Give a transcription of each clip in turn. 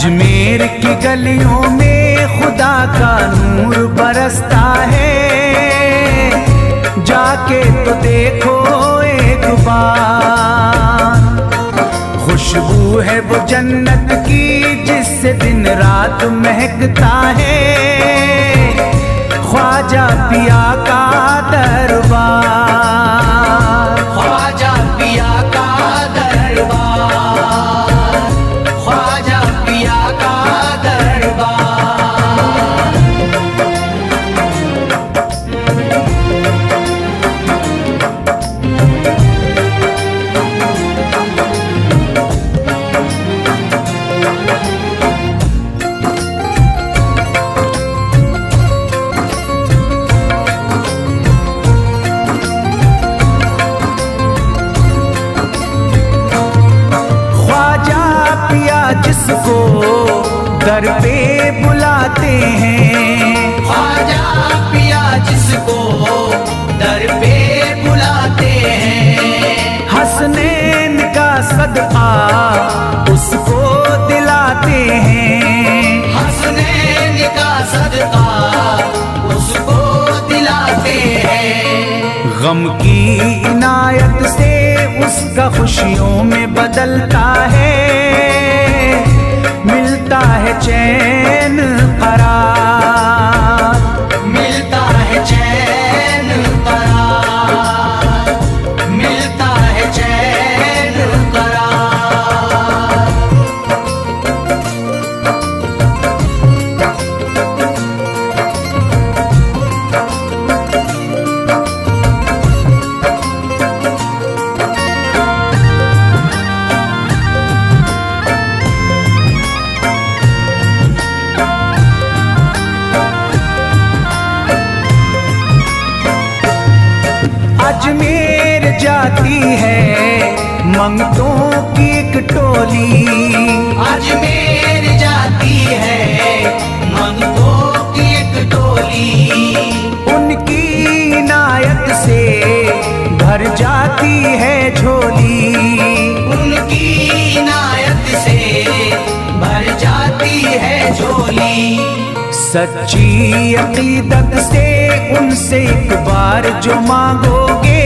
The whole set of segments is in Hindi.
अजमेर की गलियों में खुदा का नूर बरसता है, जाके तो देखो एक बार। खुशबू है वो जन्नत की जिससे दिन रात महकता है, ख्वाजा पिया का दरबार, ख्वाजा पिया का दरबार, ख्वाजा पिया का दरबार। जिसको दर पे बुलाते हैं, ख्वाजा पिया जिसको दर पे बुलाते हैं, हसनैन का सदका उसको दिलाते हैं, हसनैन का सदका उसको दिलाते हैं। गम की इनायत से उसका खुशियों में बदलता है, मिलता है चैन करार, मिलता है चैन करार, मिलता है चैन करार। अजमेर जाती है मंगतों की एक टोली, अजमेर जाती है मंगतों की एक टोली, उनकी इनायत से भर जाती है झोली, उनकी इनायत से भर जाती है झोली। सच्ची अकीदत से उनसे एक बार जो मांगोगे,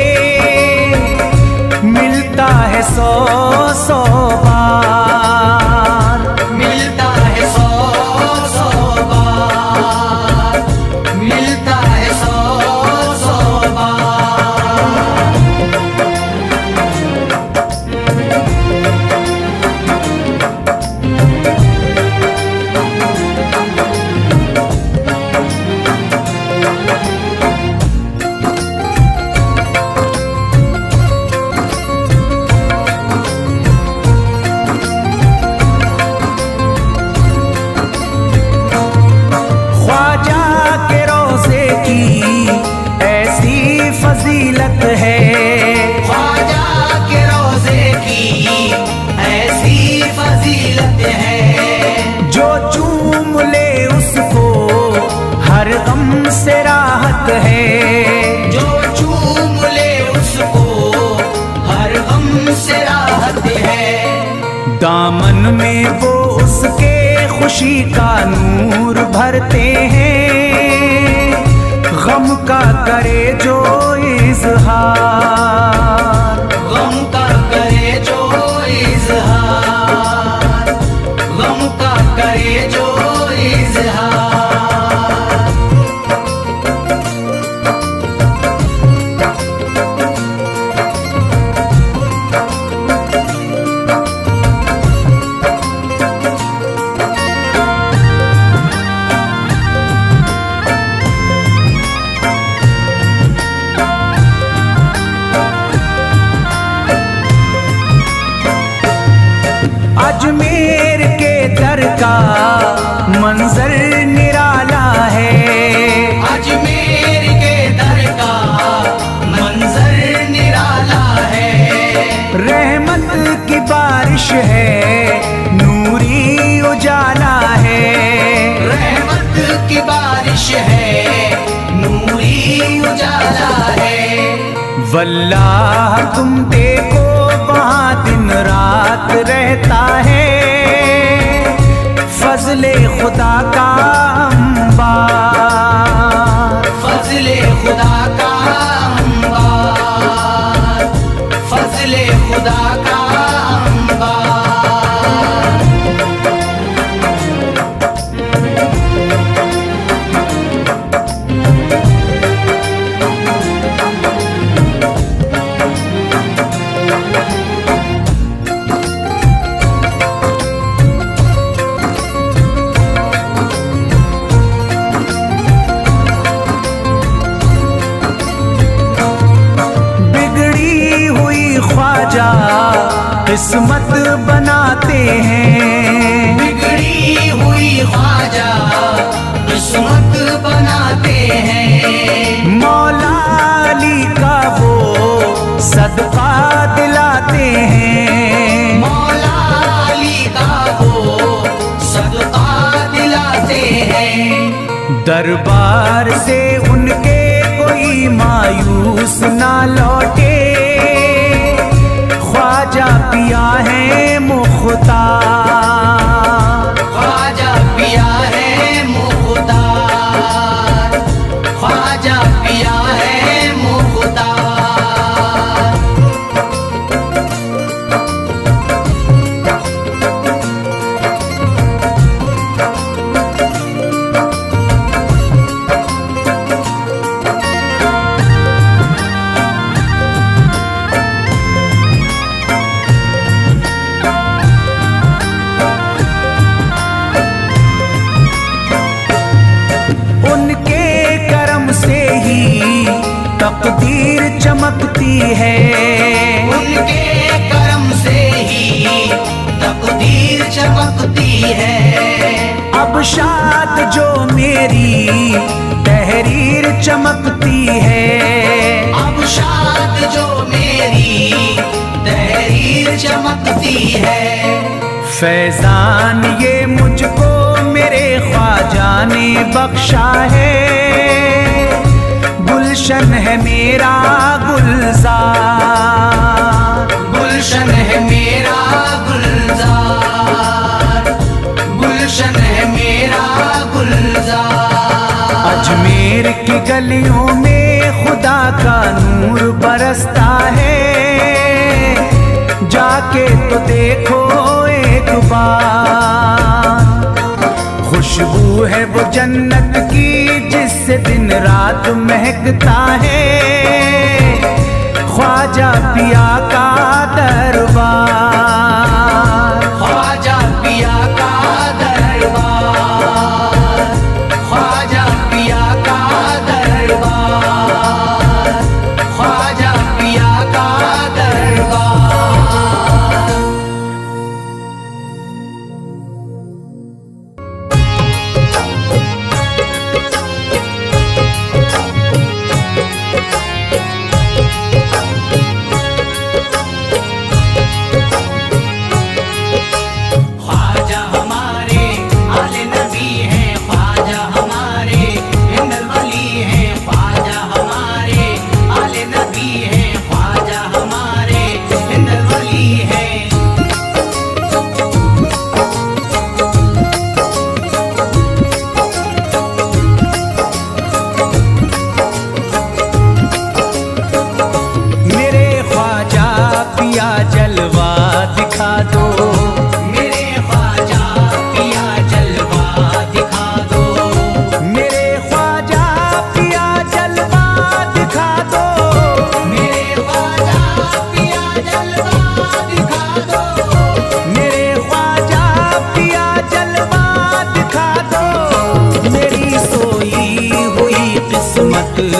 मिलता है 100 बार, मिलता है 100 बार, मिलता है 100 बार। फजीलत है ख्वाजा के रोज़े की ऐसी फजीलत है, जो चूम ले उसको हर गम से राहत है, जो चूम ले उसको हर गम से राहत है। दामन में वो उसके खुशी का नूर भरते हैं, गम का करे जो इज़हार, गम का करे जो इज़हार, गम का करे जो इज़हार। अजमेर के दर का मंजर निराला है, अजमेर के दर का मंजर निराला है। रहमत की बारिश है नूरी उजाला है, रहमत की बारिश है नूरी उजाला है। वल्लाह तुम देखो वहाँ दिन रात रहता है, फजले खुदा का अंबार, फजले खुदा का अंबार, फजले खुदा का अंबार। ख्वाजा किस्मत बनाते हैं, बिगड़ी हुई ख्वाजा किस्मत बनाते हैं। मौला अली का वो सदका दिलाते हैं, मौला अली का वो सदका दिलाते हैं। दरबार से उनके कोई मायूस ना लौटे, ख्वाजा पिया है मुख्तार, ख्वाजा पिया है मुख्तार, ख्वाजा पिया है मुख्तार। तकदीर चमकती है, उनके करम से ही तकदीर चमकती है। अब शाद जो मेरी तहरीर चमकती है, अब शाद जो मेरी तहरीर चमकती है। फैजान ये मुझको मेरे ख्वाजा ने बख्शा है, गुलशन है मेरा गुलजार, गुलशन है मेरा गुलजार, गुलशन है मेरा गुलजार। अजमेर की गलियों में खुदा का नूर बरसता है, जाके तो देखो एक बार। खुशबू है वो जन्नत की जिससे दिन रात महकता है, ख्वाजा पिया का दरबार, ख्वाजा पिया का दरबार, ख्वाजा पिया का दरबार, ख्वाजा पिया का दरबार।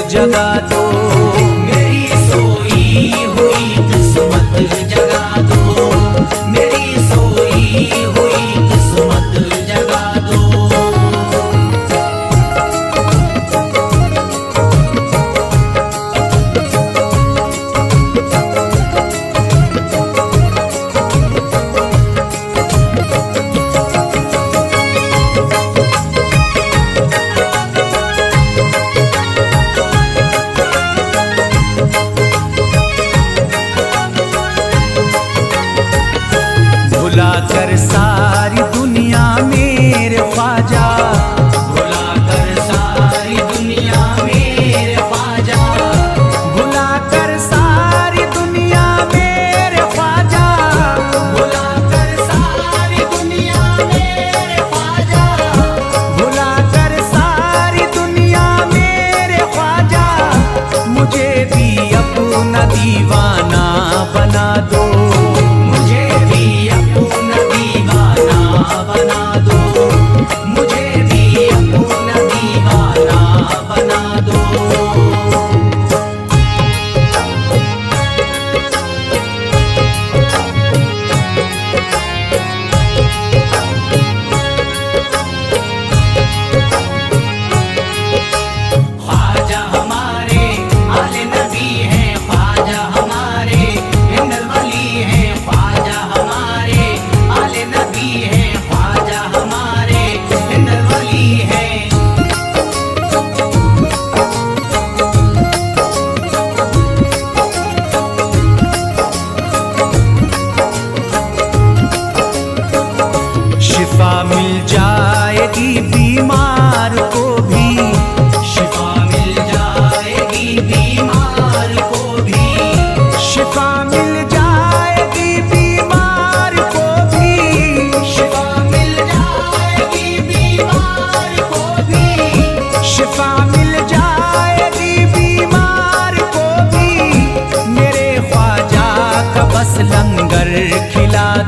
जगा दो, मेरी सोई हुई किस्मत जगा दो, मेरी सोई हुई किस्मत जगा दो।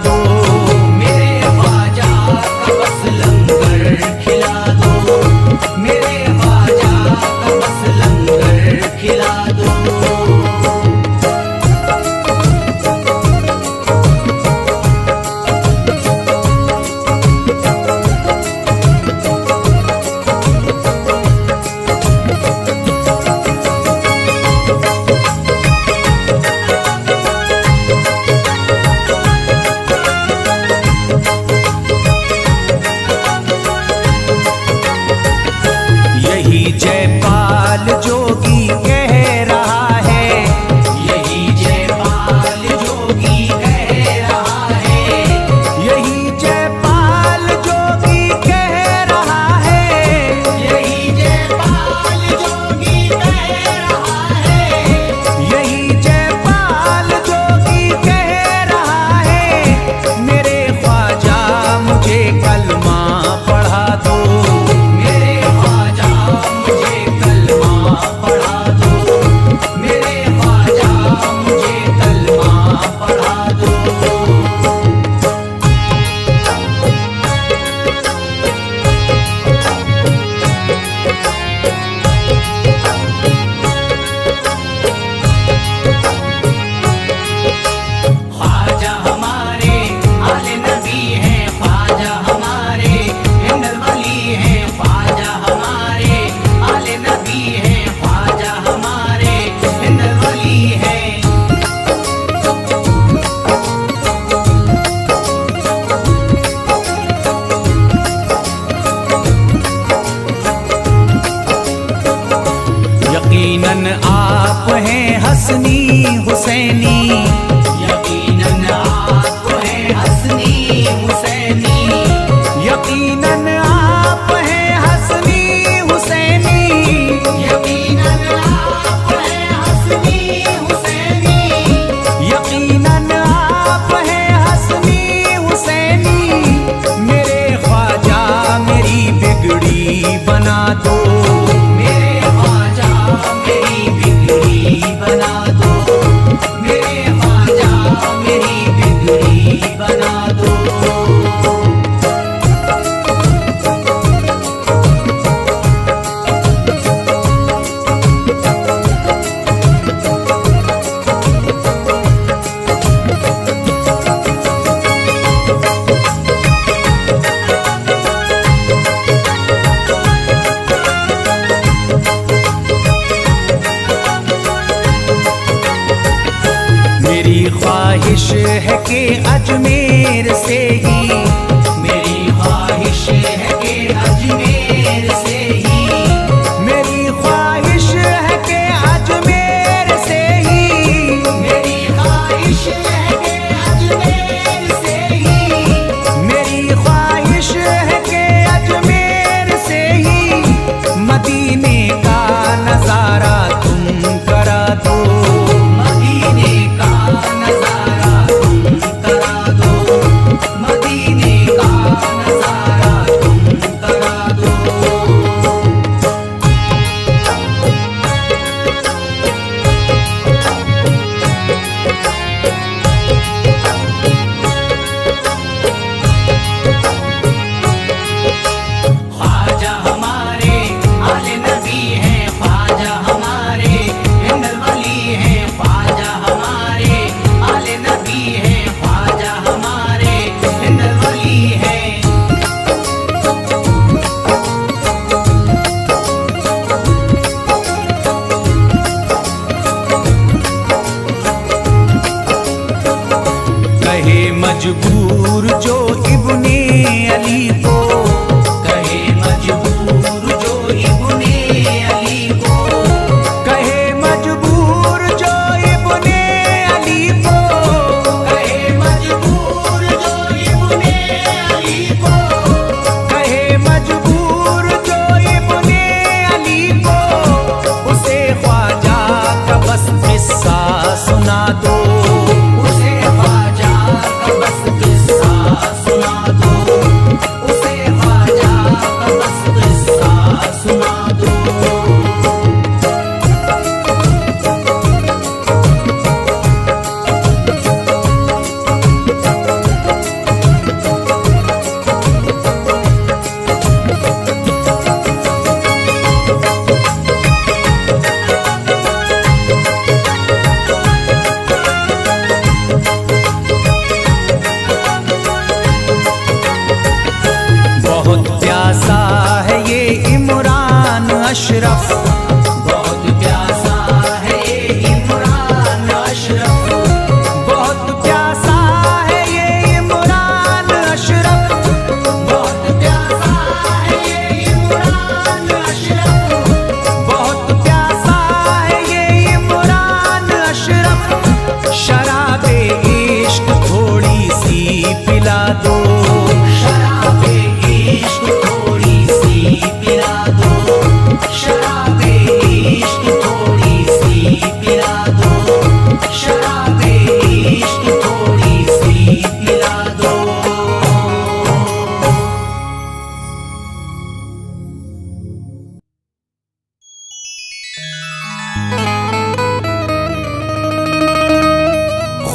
दो। मेरे ख्वाजा का बस लंगर खिला दो, मेरे ख्वाजा का बस लंगर खिला दो। यही जयपाल जोगी कह रहा है, यही जयपाल जोगी कह रहा है, यही जयपाल जोगी कह रहा है, यही जयपाल जोगी कह रहा है, यही जयपाल जोगी कह रहा है। मेरे ख्वाजा मुझे कलमा पढ़ा दो, मेरे ख्वाजा मुझे कलमा पढ़ा दो, मेरे ख्वाजा मुझे कलमा पढ़ा दो। ख्वाजा हमारे आले नबी हैं, ख्वाजा हमारे हिंदल वली हैं, ख्वाजा हमारे आले नबी हैं, ख्वाजा हमारे हिंदल वली हैं। यकीनन आप हैं हसनी हुसैनी, यकीनन आप हैं हसनी हुसैनी, यकीनन आप हैं हसनी हुसैनी, यकीनन आप हैं हसनी हुसैनी, यकीनन आप हैं हसनी हुसैनी। मेरे ख्वाजा मेरी बिगड़ी बना दो, मेरे ख्वाजा मेरी बिगड़ी बना दो, मेरे ख्वाजा मेरी बिगड़ी बना दो। मेरी ख्वाहिश है कि अजमेर से ही, मेरी ख्वाहिश है कि अजमेर से ही, मेरी ख्वाहिश है कि अजमेर से ही, मेरी ख्वाहिश है कि अजमेर से ही, मेरी ख्वाहिश है कि अजमेर से ही मदीने का नजारा तुम करा दो, मदीने का नजारा तुम करा दो, मदीने का नजारा तुम करा दो। ख्वाजा हमारे आले नबी हैं, ख्वाजा हमारे हिंदल वली हैं, ख्वाजा हमारे आले नबी हैं, ख्वाजा हमारे हिंदल वली हैं। कहे मजबूर जो इब्ने अली को, कहे मजबूर जो इब्ने अली को, कहे मजबूर जो इब्ने अली को, कहे मजबूर जो इब्ने अली को, कहे मजबूर जो इब्ने अली को, उसे ख्वाजा का बस किस्सा सुना दो, उसे ख्वाजा का बस किस्सा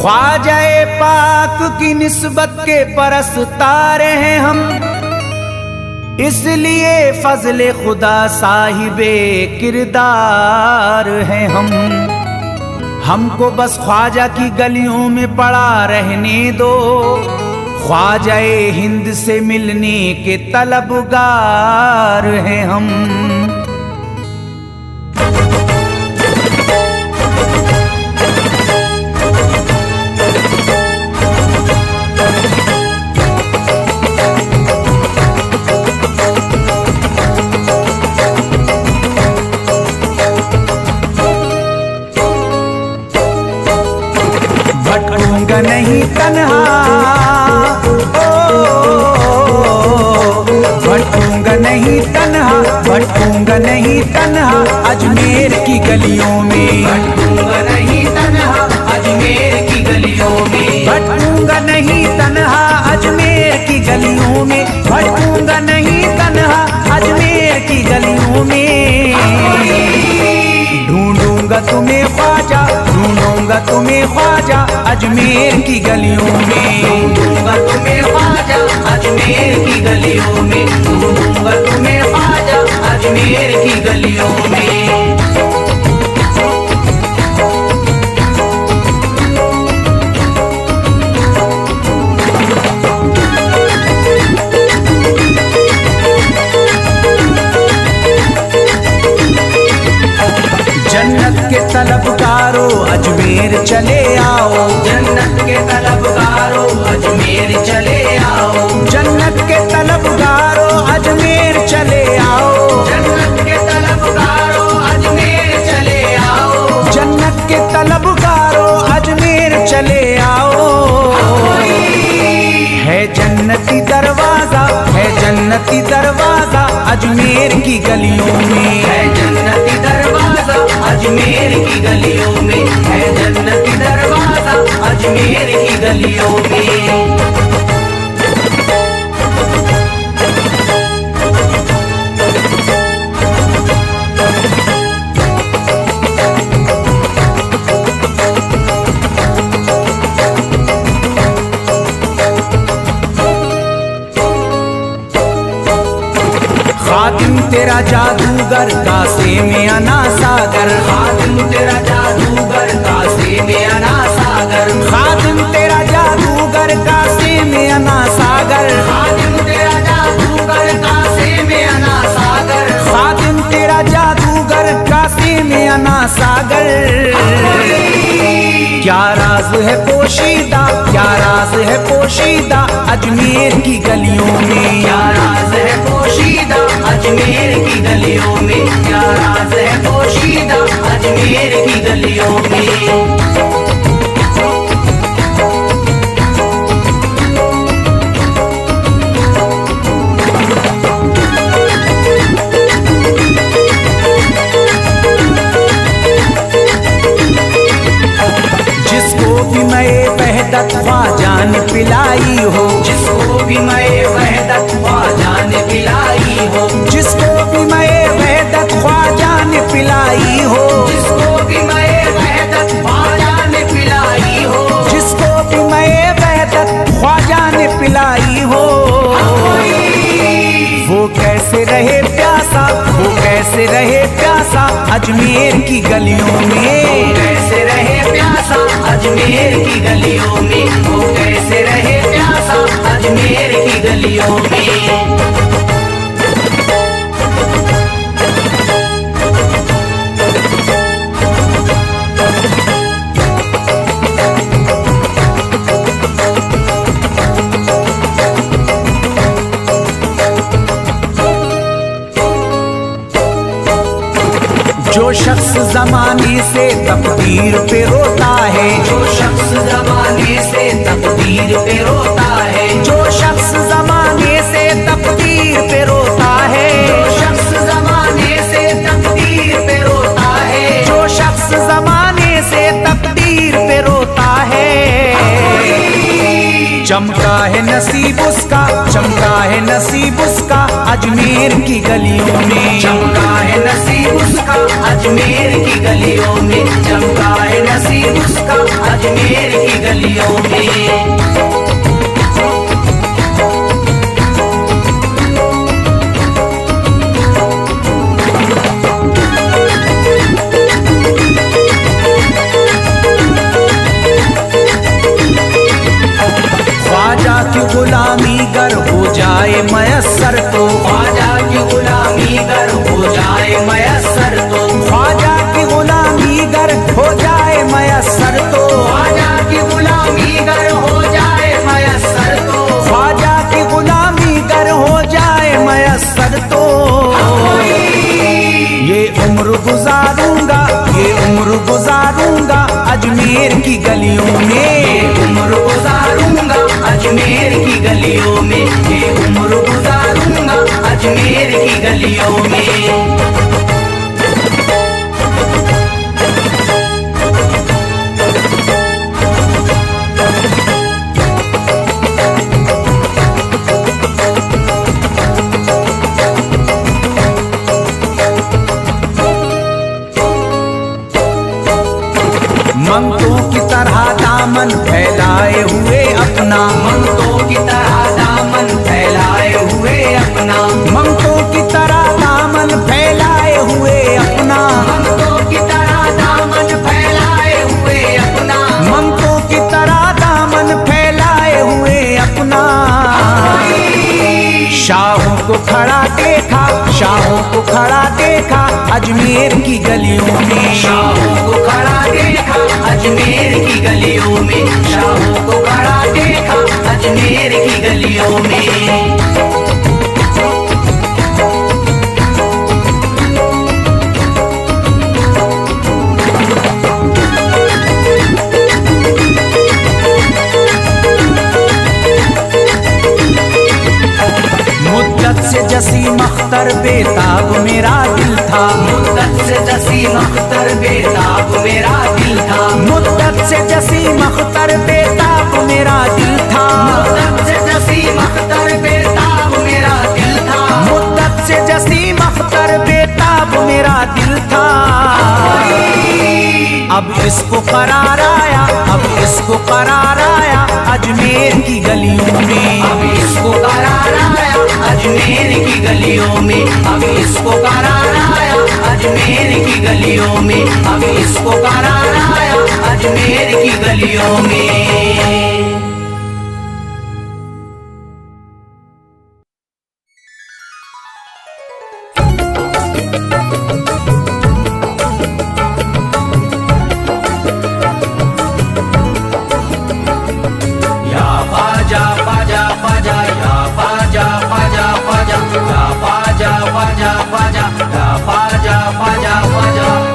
ख्वाजाए पाक की निस्बत के परस्तार हैं हम, इसलिए फजले खुदा साहिबे किरदार हैं हम। हमको बस ख्वाजा की गलियों में पड़ा रहने दो, ख्वाजाए हिंद से मिलने के तलबगार हैं हम। भटकूंगा नहीं तन्हा, भटकूंगा नहीं तन्हा, भटकूंगा नहीं तन्हा अजमेर की गलियों में, भटकूंगा नहीं तन्हा अजमेर की गलियों में, भटकूंगा नहीं तन्हा अजमेर की गलियों में, भटकूंगा नहीं तन्हा अजमेर की गलियों में। ढूंढूंगा तुम्हें ख्वाजा, ढूंढूंगा तुम्हें ख्वाजा अजमेर की गलियों में, ढूंढूंगा तुम्हें ख्वाजा अजमेर की गलियों में, ढूंढूंगा तुम्हें ख्वाजा अजमेर की गलियों में। जन्नत के तलबगारों अजमेर चले आओ, जन्नत के तलबगारों अजमेर चले आओ, जन्नत के तलबगारों अजमेर चले आओ, जन्नत के तलबगारों अजमेर चले आओ, जन्नत के तलबगारों अजमेर चले आओ। है जन्नती दरवाजा, है जन्नती दरवाजा अजमेर की गलियों में, है जन्नती दरवाजा अजमेर की गलियों में, है जन्नती दरवाजा अजमेर की गलियों में। खातिम तेरा जादूगर कासे में अना सागर, खातिम तेरा जादूगर कासे में अना सागर, खातिम तेरा जादूगर कासे में अना सागर, खातिम तेरा जादूगर कासे में अना सागर, खातिम तेरा जादूगर कासे में अना सागर। क्या राज है पोशीदा, क्या राज है पोशीदा अजमेर की गलियों में, क्या राज है पोशीदा अजमेर की गलियों में, क्या राज है पोशीदा अजमेर की गलियों में। जिसको भी मैं वहदत ख्वाजा ने पिलाई हो, जिसको भी मैं वहदत ख्वाजा ने पिलाई हो, जिसको भी मैं वहदत ख्वाजा ने पिलाई हो, जिसको भी मैं वहदत ख्वाजा ने पिलाई हो, जिसको भी मैं वहदत ख्वाजा ने पिलाई हो। वो कैसे रहे प्यासा, वो कैसे रहे प्यासा अजमेर की गलियों में, कैसे रहे प्यासा अजमेर की गलियों में, वो कैसे रहे प्यासा अजमेर की गलियों में। जो शख्स जमाने से तकदीर पे रोता है, जो शख्स जमाने से तकदीर पे रोता है, जो शख्स जमाने से तकदीर पे रोता है, जो शख्स जमाने से तकदीर पे रोता है, जो शख्स जमाने से तकदीर पे रोता है। चमका है नसीब उसका, चमका है नसीब उसका अजमेर की गलियों में, चमका है नसीब उसका अजमेर की गलियों में, चमका है नसीब उसका अजमेर की गलियों अजमेर की गलियों में। उम्र गुजारूंगा अजमेर की गलियों में, ये उम्र गुजारूंगा अजमेर की गलियों में। ममतों की तरह दामन फैलाए हुए अपना, ममतों की तरह दामन फैलाए हुए अपना, ममतों की तरह दामन फैलाए हुए अपना, ममतों की तरह दामन फैलाए हुए अपना, ममतों की तरह दामन फैलाए हुए अपना। शाहों को खड़ा देखा, शाहों को खड़ा देखा अजमेर की गलियों में। शाहों को खड़ा देखा अजमेर की गलियों में, शाहों को खड़ा देखा अजमेर की गलियों में। मुद्दत से जसीम अख्तर बेताब मेरा दिल था, मुद्दत से जसीम अख्तर बेताब मेरा दिल था, मुद्दत से जसीम अख्तर बेताब मेरा दिल था, मुद्दत से जसीम अख्तर बेताब मेरा दिल था, मुद्दत से जसीम अख्तर बेताब मेरा दिल था। अब इसको करार आया, अब इसको करार आया अजमेर की गलियों में। अब इसको करार आया अजमेर की गलियों में, अब इसको करार आया अजमेर की गलियों में, अब इसको करार आया अजमेर की गलियों में।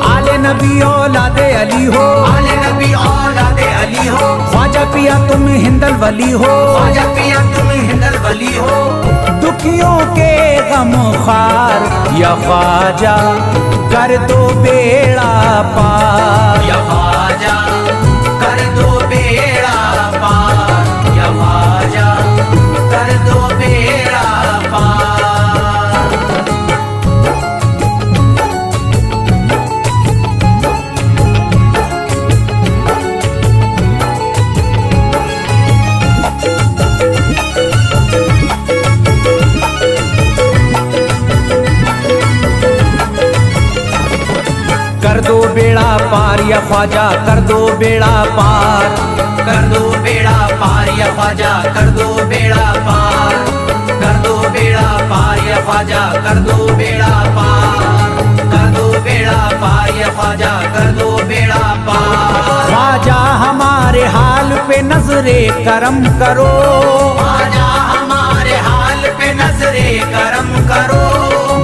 आले नबी औलादे अली हो, आले नबी औलादे अली हो, ख्वाजा पिया तुम हिंदल वली हो, ख्वाजा पिया तुम हिंदल वली हो। दुखियों के गम खार या ख्वाजा कर दो बेड़ा पार, या ख्वाजा कर दो बेड़ा पार, या ख्वाजा कर दो बेड़ा पार। कर दो बेड़ा पार या ख्वाजा कर दो बेड़ा पार, कर दो बेड़ा पार या ख्वाजा कर दो बेड़ा पार, कर दो बेड़ा पार या ख्वाजा कर दो बेड़ा पार, कर दो बेड़ा पार या ख्वाजा कर दो बेड़ा पार। ख्वाजा हमारे हाल पे नजरे करम करो, ख्वाजा हमारे हाल पे नजरे करम करो,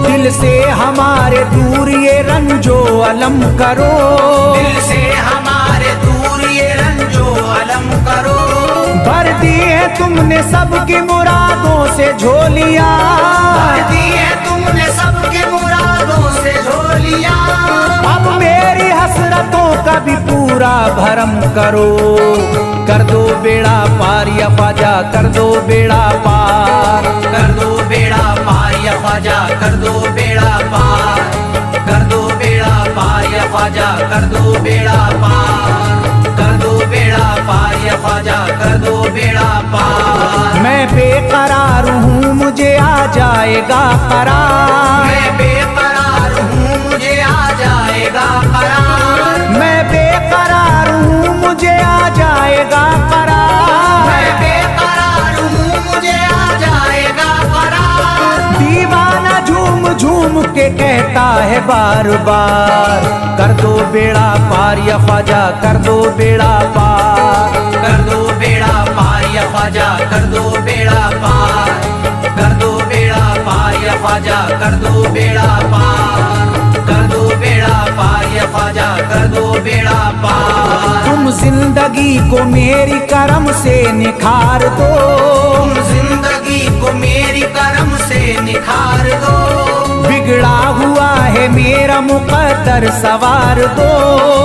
दिल से हमारे दूर ये रंजो अलम करो, दिल से हमारे दूर ये रंजो अलम करो। भर दी है तुमने सबकी मुरादों से झोलियां, भर दी है तुमने सबके मुरादों से झोलियां, अब मेरी हसरतों का भी पूरा भरम करो। कर दो बेड़ा पार या ख्वाजा कर दो बेड़ा पार, कर दो बेड़ा पार या ख्वाजा कर दो बेड़ा पार, कर दो बेड़ा पार या ख्वाजा कर दो बेड़ा पार, कर दो बेड़ा पार या ख्वाजा कर दो बेड़ा पार। मैं बेकरार हूँ मुझे आ जाएगा करार, मैं बेकरार हूँ मुझे आ जाएगा करार, मैं बेकरार हूँ मुझे आ जाएगा करार, मैं बेकरार हूँ मुझे आ जाएगा करार। दीवाना झूम झूम के कहता है बार बार, कर दो बेड़ा पार या ख्वाजा कर दो बेड़ा पार, कर दो बेड़ा पार या ख्वाजा कर दो बेड़ा पार, कर दो बेड़ा पार या ख्वाजा कर दो बेड़ा पार, कर दो बेड़ा पार या ख्वाजा कर दो बेड़ा पार। तुम जिंदगी को मेरी करम से निखार दो, तुम जिंदगी को मेरी करम से निखार दो। बिगड़ा हुआ है मेरा मुकद्दर सवार दो,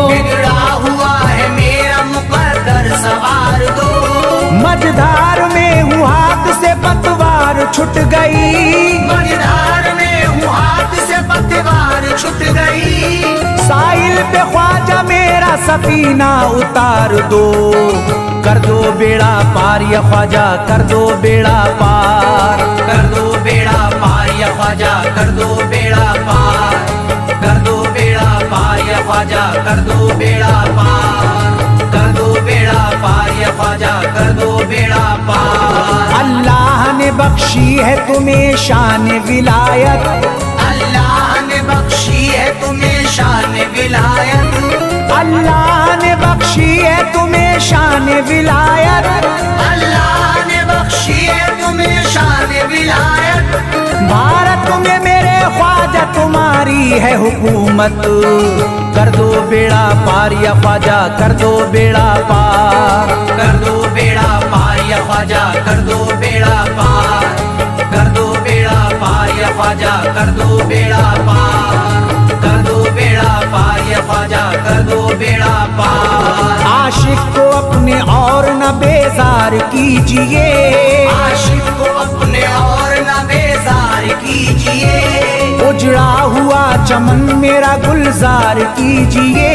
बिगड़ा हुआ है मेरा मुकद्दर सवार दो। मझधार में हूँ हाथ से पतवार छूट गई, मझधार में हूँ हाथ से पतवार छूट गई। साहिल पे ख्वाजा मेरा सफीना उतार दो, कर दो बेड़ा पार या ख्वाजा कर दो बेड़ा पार, कर दो बेड़ा पार या ख्वाजा कर दो बेड़ा पार, कर दो बेड़ा पार या ख्वाजा कर दो बेड़ा पार, कर दो बेड़ा पार या ख्वाजा कर दो बेड़ा पार। अल्लाह ने बख्शी है तुम्हें शान विलायत, अल्लाह ने बख्शी है तुम्हें शान विलायत, अल्लाह ने बख्शी है तुम्हें शान विलायत, अल्लाह ने बख्शी है तुम्हें शान विलायत। भारत में मेरे ख्वाजा तुम्हारी है हुकूमत, कर दो बेड़ा पार या ख्वाजा कर दो बेड़ा पार, कर दो बेड़ा पार या ख्वाजा कर दो बेड़ा पार, कर दो बेड़ा पार या ख्वाजा कर दो बेड़ा पार, कर दो बेड़ा पार या ख्वाजा कर दो बेड़ा पार। आशिक को अपने और न बेजार कीजिए, आशिक को अपने और न बेजार कीजिए, उजड़ा हुआ चमन मेरा गुलजार कीजिए,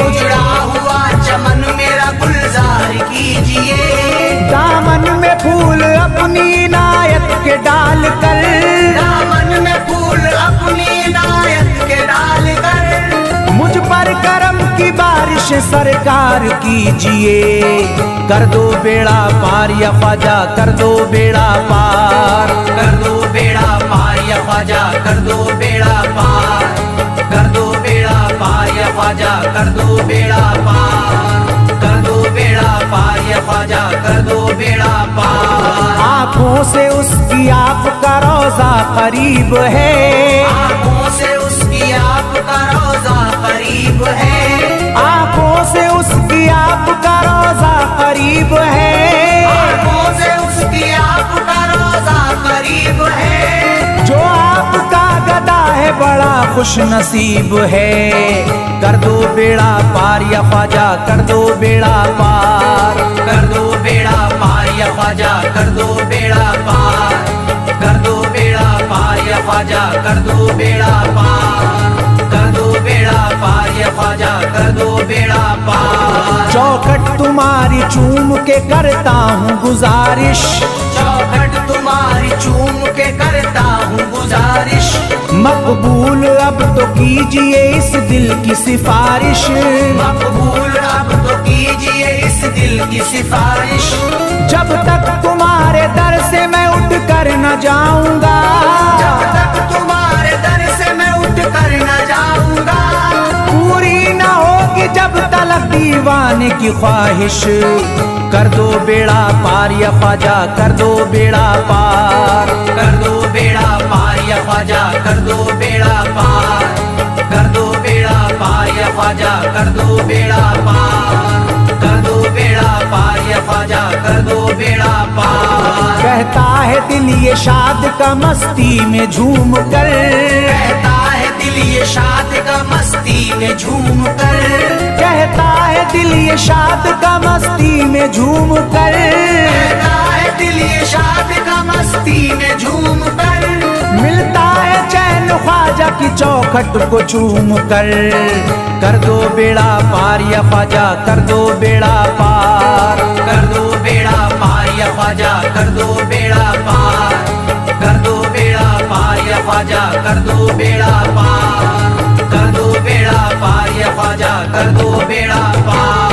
उजड़ा हुआ चमन मेरा गुलजार कीजिए। दामन में फूल अपनी इनायत के डाल कर, दामन में फूल अपनी इनायत के डाल कर, मुझ पर करम की बारिश सरकार कीजिए, कर दो बेड़ा पार या ख्वाजा कर दो बेड़ा पार, कर दो बेड़ा पार या ख्वाजा कर दो बेड़ा पार, कर दो बेड़ा पार या ख्वाजा कर दो बेड़ा पार, कर दो बेड़ा पार या ख्वाजा कर दो बेड़ा पार। आँखों से उसकी आपका रोजा करीब है, आँखों से उसकी आपका रोजा करीब है, आँखों से उसकी आपका रोजा करीब है, आँखों से उसकी आपका रोजा करीब है। जो आपका गदा है बड़ा खुश नसीब है, कर दो बेड़ा पार या ख्वाजा कर दो बेड़ा पार, कर दो बेड़ा पार या ख्वाजा कर दो बेड़ा पार, कर दो बेड़ा पार या ख्वाजा कर दो बेड़ा पार, कर दो बेड़ा पार या ख्वाजा कर दो बेड़ा पार। चौखट तुम्हारी चूम के करता हूँ गुजारिश, चौखट तुम्हारी चूम के करता हूँ गुजारिश, मकबूल अब तो कीजिए इस दिल की सिफारिश, मकबूल अब तो कीजिए इस दिल की सिफारिश। जब तक तुम्हारे दर से मैं उठ कर न जाऊंगा, जब तक तुम्हारे दर से मैं उठ कर न जाऊंगा, पूरी न होगी जब तलक दीवाने की ख्वाहिश, कर दो बेड़ा पार या ख्वाजा कर दो बेड़ा पार, कर दो बेड़ा पार या ख्वाजा कर दो बेड़ा पार, कर दो बेड़ा पार या ख्वाजा कर दो बेड़ा पार, कर दो बेड़ा पार या ख्वाजा कर दो बेड़ा पार। कहता है दिल ये शाद का मस्ती में झूम कर, कहता है दिल ये शाद का मस्ती में झूम कर, कहता है दिल ये शाद का मस्ती में झूम कर, कहता है दिल ये शाद का मस्ती में झूम कर, मिलता है चैन ख्वाजा की चौखट को चूम कर दो बेड़ा पार या ख्वाजा कर दो बेड़ा पार, कर दो बेड़ा पार या ख्वाजा कर दो बेड़ा पार, कर दो बेड़ा पार या ख्वाजा कर दो बेड़ा पार, कर दो बेड़ा पार या ख्वाजा कर दो बेड़ा पार।